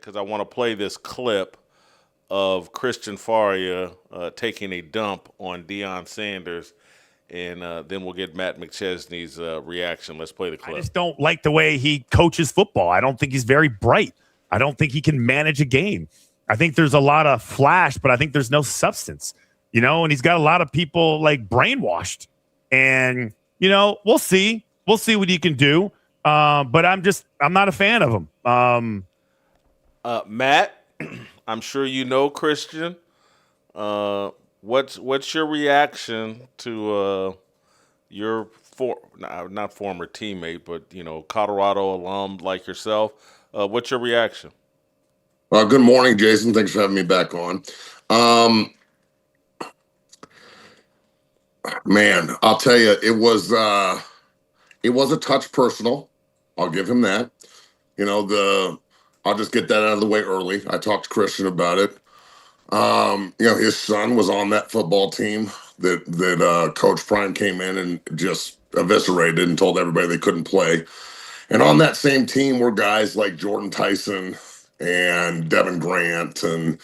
because I want to play this clip of Christian Faria taking a dump on Deion Sanders, and then we'll get Matt McChesney's reaction. Let's play the clip. I just don't like the way he coaches football. I don't think he's very bright. I don't think he can manage a game. I think there's a lot of flash, but I think there's no substance, and he's got a lot of people like brainwashed. And, we'll see. We'll see what he can do. But I'm not a fan of him. Matt, I'm sure you know Christian. What's your reaction to your not former teammate, but Colorado alum like yourself? What's your reaction? Good morning, Jason. Thanks for having me back on. Man, I'll tell you, it was a touch personal. I'll give him that. I'll just get that out of the way early. I talked to Christian about it. His son was on that football team that Coach Prime came in and just eviscerated and told everybody they couldn't play. And on that same team were guys like Jordan Tyson and Devin Grant and,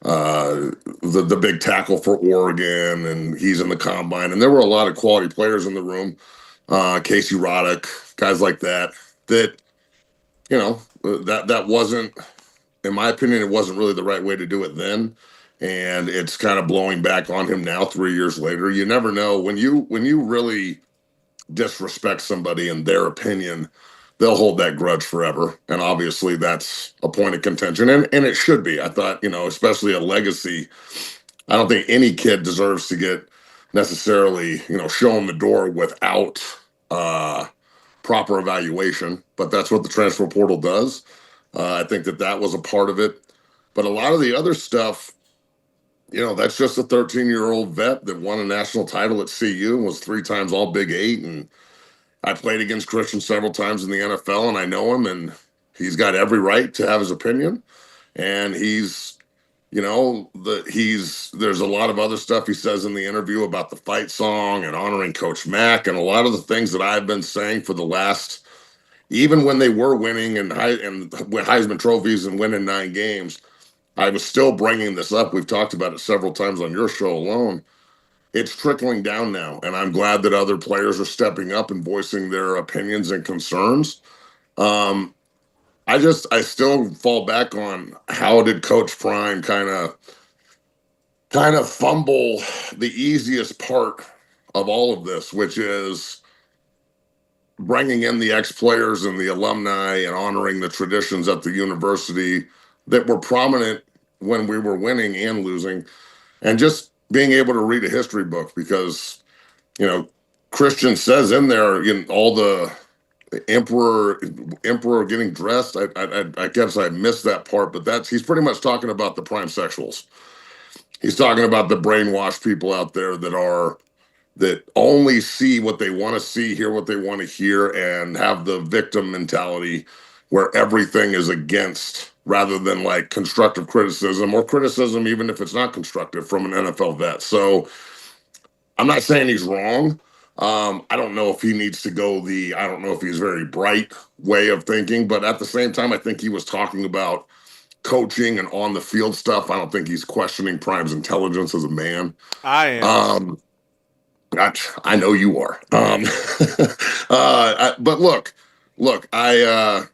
the big tackle for Oregon, and he's in the combine. And there were a lot of quality players in the room. Casey Roddick, guys like that, that wasn't, in my opinion, it wasn't really the right way to do it then. And it's kind of blowing back on him now 3 years later. You never know when you really disrespect somebody in their opinion, they'll hold that grudge forever. And obviously that's a point of contention, and it should be. I thought, especially a legacy, I don't think any kid deserves to get necessarily, shown the door without proper evaluation, but that's what the transfer portal does. I think that was a part of it, but a lot of the other stuff, that's just a 13-year-old vet that won a national title at CU and was 3 times all Big 8. And I played against Christian several times in the NFL, and I know him, and he's got every right to have his opinion. And he's, there's a lot of other stuff he says in the interview about the fight song and honoring Coach Mack, and a lot of the things that I've been saying for the last, even when they were winning and Heisman trophies and winning 9 games, I was still bringing this up. We've talked about it several times on your show alone. It's trickling down now, and I'm glad that other players are stepping up and voicing their opinions and concerns. I still fall back on how did Coach Prime kind of fumble the easiest part of all of this, which is bringing in the ex-players and the alumni and honoring the traditions at the university that were prominent when we were winning and losing, and just being able to read a history book, because, Christian says in there, all the emperor getting dressed. I guess I missed that part, but he's pretty much talking about the prime sexuals. He's talking about the brainwashed people out there that only see what they want to see, hear what they want to hear, and have the victim mentality where everything is against, rather than like constructive criticism, or criticism, even if it's not constructive, from an NFL vet. So I'm not saying he's wrong. I don't know if he needs to go I don't know if he's very bright way of thinking, but at the same time, I think he was talking about coaching and on the field stuff. I don't think he's questioning Prime's intelligence as a man. I am. I know you are. But look, I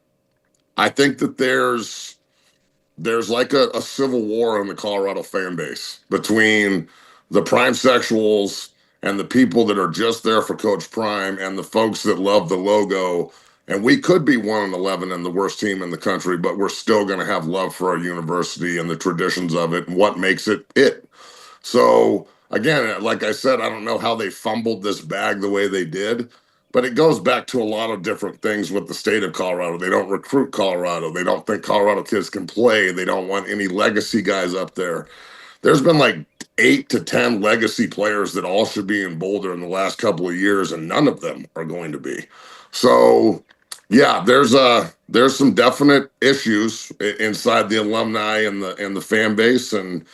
think that there's like a civil war in the Colorado fan base between the Prime sexuals and the people that are just there for Coach Prime and the folks that love the logo. And we could be 1-11 and the worst team in the country, but we're still going to have love for our university and the traditions of it and what makes it it. So again, like I said, I don't know how they fumbled this bag the way they did, but it goes back to a lot of different things with the state of Colorado. They don't recruit Colorado. They don't think Colorado kids can play. They don't want any legacy guys up there. There's been like 8 to 10 legacy players that all should be in Boulder in the last couple of years, and none of them are going to be. So yeah, there's some definite issues inside the alumni and the fan base. And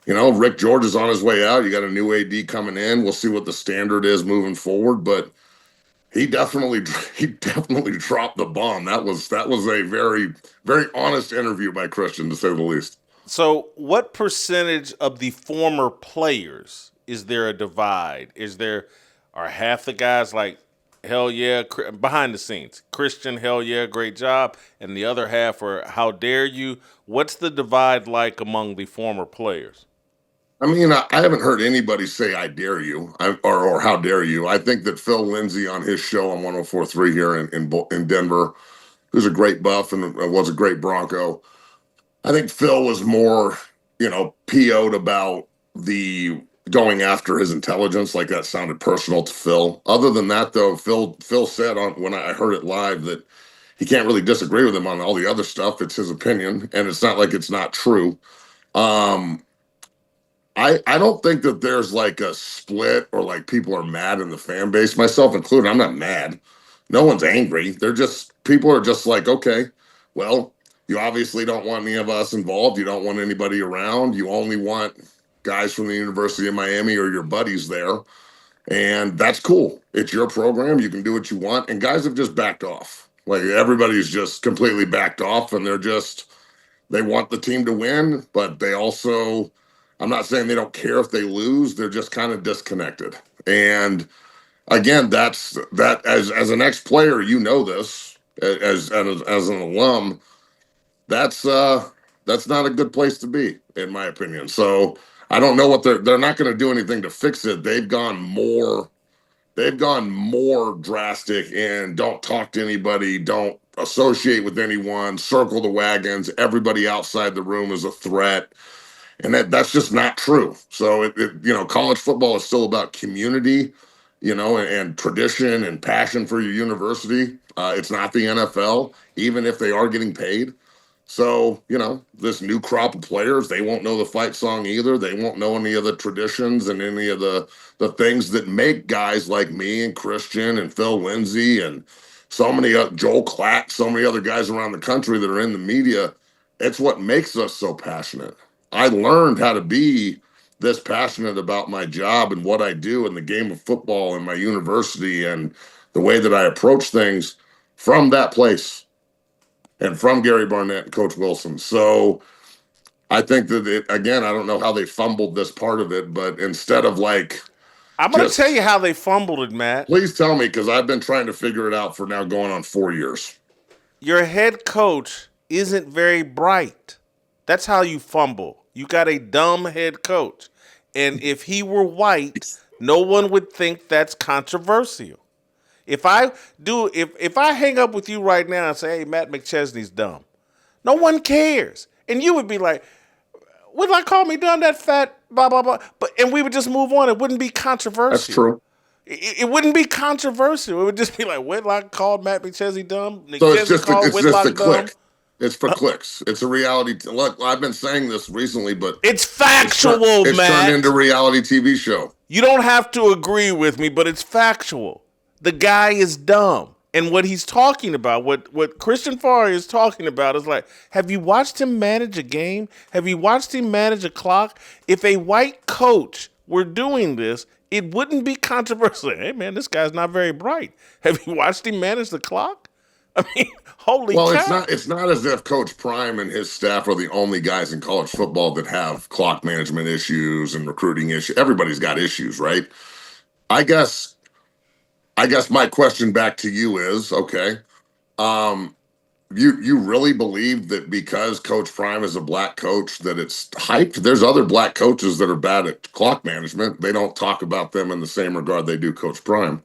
Rick George is on his way out. You got a new AD coming in. We'll see what the standard is moving forward, but he definitely dropped the bomb. That was a very, very honest interview by Christian, to say the least. So, what percentage of the former players is there a divide? Are half the guys like, hell yeah, behind the scenes, Christian, hell yeah, great job, and the other half are, how dare you? What's the divide like among the former players? I mean, I haven't heard anybody say "I dare you" or "How dare you." I think that Phil Lindsay on his show on 104.3 here in Denver, who's a great buff and was a great Bronco. I think Phil was more, PO'd about the going after his intelligence. Like that sounded personal to Phil. Other than that, though, Phil said on when I heard it live that he can't really disagree with him on all the other stuff. It's his opinion, and it's not like it's not true. Um, I don't think that there's like a split or like people are mad in the fan base, myself included. I'm not mad. No one's angry. They're just people are just like, okay, well, you obviously don't want any of us involved. You don't want anybody around. You only want guys from the University of Miami or your buddies there. And that's cool. It's your program. You can do what you want. And guys have just backed off. Like everybody's just completely backed off and they want the team to win, but they also, I'm not saying they don't care if they lose. They're just kind of disconnected. And again, that as an ex-player, this as an alum, that's not a good place to be, in my opinion. So I don't know what they're not going to do anything to fix it. They've gone more drastic and don't talk to anybody, don't associate with anyone, circle the wagons. Everybody outside the room is a threat. And that's just not true. So college football is still about community, and tradition and passion for your university. It's not the NFL, even if they are getting paid. So, this new crop of players, they won't know the fight song either. They won't know any of the traditions and any of the things that make guys like me and Christian and Phil Lindsay and so many Joel Klatt, so many other guys around the country that are in the media. It's what makes us so passionate. I learned how to be this passionate about my job and what I do in the game of football and my university and the way that I approach things from that place and from Gary Barnett and Coach Wilson. So I think that again, I don't know how they fumbled this part of it, but instead of like, I'm going to tell you how they fumbled it, Matt. Please tell me, because I've been trying to figure it out for now going on 4 years. Your head coach isn't very bright. That's how you fumble. You got a dumb head coach. And if he were white, no one would think that's controversial. If I hang up with you right now and say, hey, Matt McChesney's dumb, no one cares. And you would be like, Whitlock call me dumb, that fat, blah, blah, blah. And we would just move on. It wouldn't be controversial. That's true. It wouldn't be controversial. It would just be like, Whitlock called Matt McChesney dumb. So it's just a click. It's for clicks. It's a reality. Look, I've been saying this recently, but it's factual, It's turned into a reality TV show. You don't have to agree with me, but it's factual. The guy is dumb. And what he's talking about, what Christian Faria is talking about is like, have you watched him manage a game? Have you watched him manage a clock? If a white coach were doing this, it wouldn't be controversial. Hey, man, this guy's not very bright. Have you watched him manage the clock? I mean, holy cow. It's not as if Coach Prime and his staff are the only guys in college football that have clock management issues and recruiting issues. Everybody's got issues, right? I guess my question back to you is, okay, you really believe that because Coach Prime is a black coach that it's hyped? There's other black coaches that are bad at clock management. They don't talk about them in the same regard they do Coach Prime.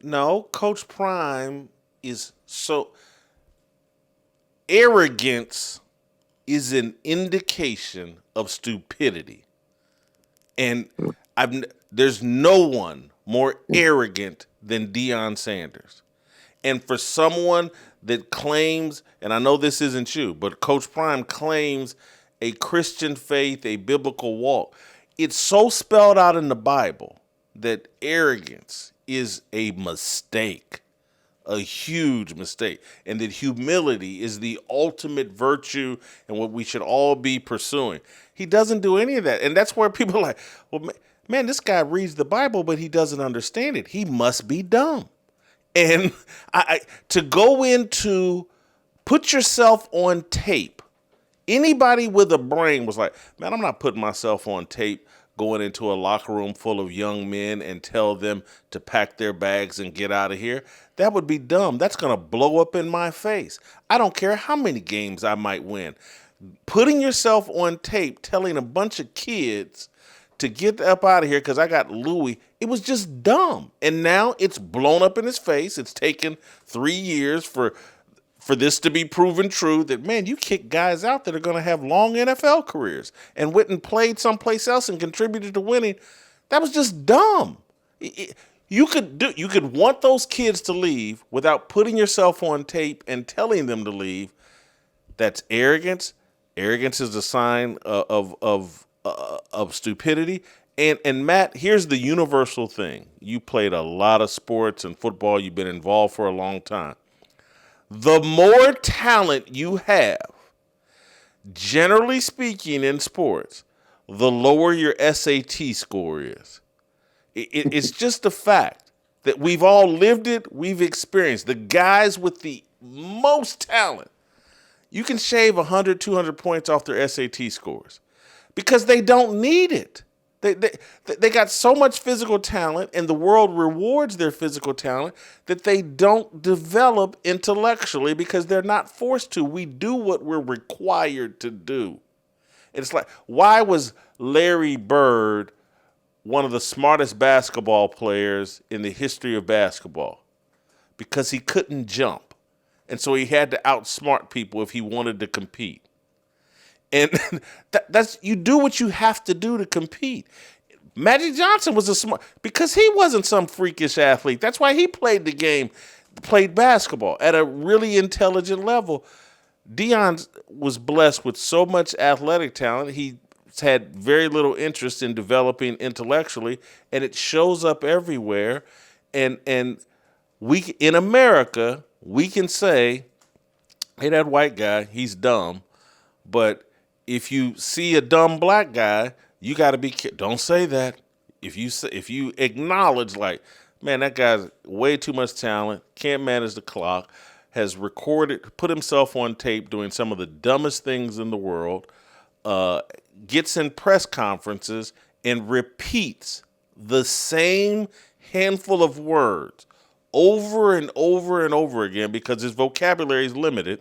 No, Coach Prime is so... Arrogance is an indication of stupidity. And there's no one more arrogant than Deion Sanders. And for someone that claims, and I know this isn't you, but Coach Prime claims a Christian faith, a biblical walk, it's so spelled out in the Bible that arrogance is a mistake, a huge mistake, and that humility is the ultimate virtue and what we should all be pursuing. He doesn't do any of that. And that's where people are like, well, man, this guy reads the Bible, but he doesn't understand it. He must be dumb. And to go into put yourself on tape. Anybody with a brain was like, man, I'm not putting myself on tape going into a locker room full of young men and tell them to pack their bags and get out of here. That would be dumb. That's going to blow up in my face. I don't care how many games I might win. Putting yourself on tape, telling a bunch of kids to get up out of here because I got Louis, it was just dumb. And now it's blown up in his face. It's taken 3 years for this to be proven true that, man, you kick guys out that are going to have long NFL careers and went and played someplace else and contributed to winning. That was just dumb. You could want those kids to leave without putting yourself on tape and telling them to leave. That's arrogance. Arrogance is a sign of stupidity. And Matt, here's the universal thing. You played a lot of sports and football. You've been involved for a long time. The more talent you have, generally speaking in sports, the lower your SAT score is. It's just a fact that we've all lived it, we've experienced. The guys with the most talent, you can shave 100, 200 points off their SAT scores because they don't need it. They got so much physical talent, and the world rewards their physical talent, that they don't develop intellectually because they're not forced to. We do what we're required to do. It's like, why was Larry Bird one of the smartest basketball players in the history of basketball? Because he couldn't jump. And so he had to outsmart people if he wanted to compete. And that's you do what you have to do to compete. Magic Johnson was a smart, because he wasn't some freakish athlete. That's why he played the game, played basketball at a really intelligent level. Deion was blessed with so much athletic talent. He had very little interest in developing intellectually, and it shows up everywhere. And we in America, we can say, hey, that white guy, he's dumb. But if you see a dumb black guy, you got to be don't say that. If you acknowledge, like, man, that guy's way too much talent, can't manage the clock, has put himself on tape doing some of the dumbest things in the world, gets in press conferences and repeats the same handful of words over and over and over again because his vocabulary is limited.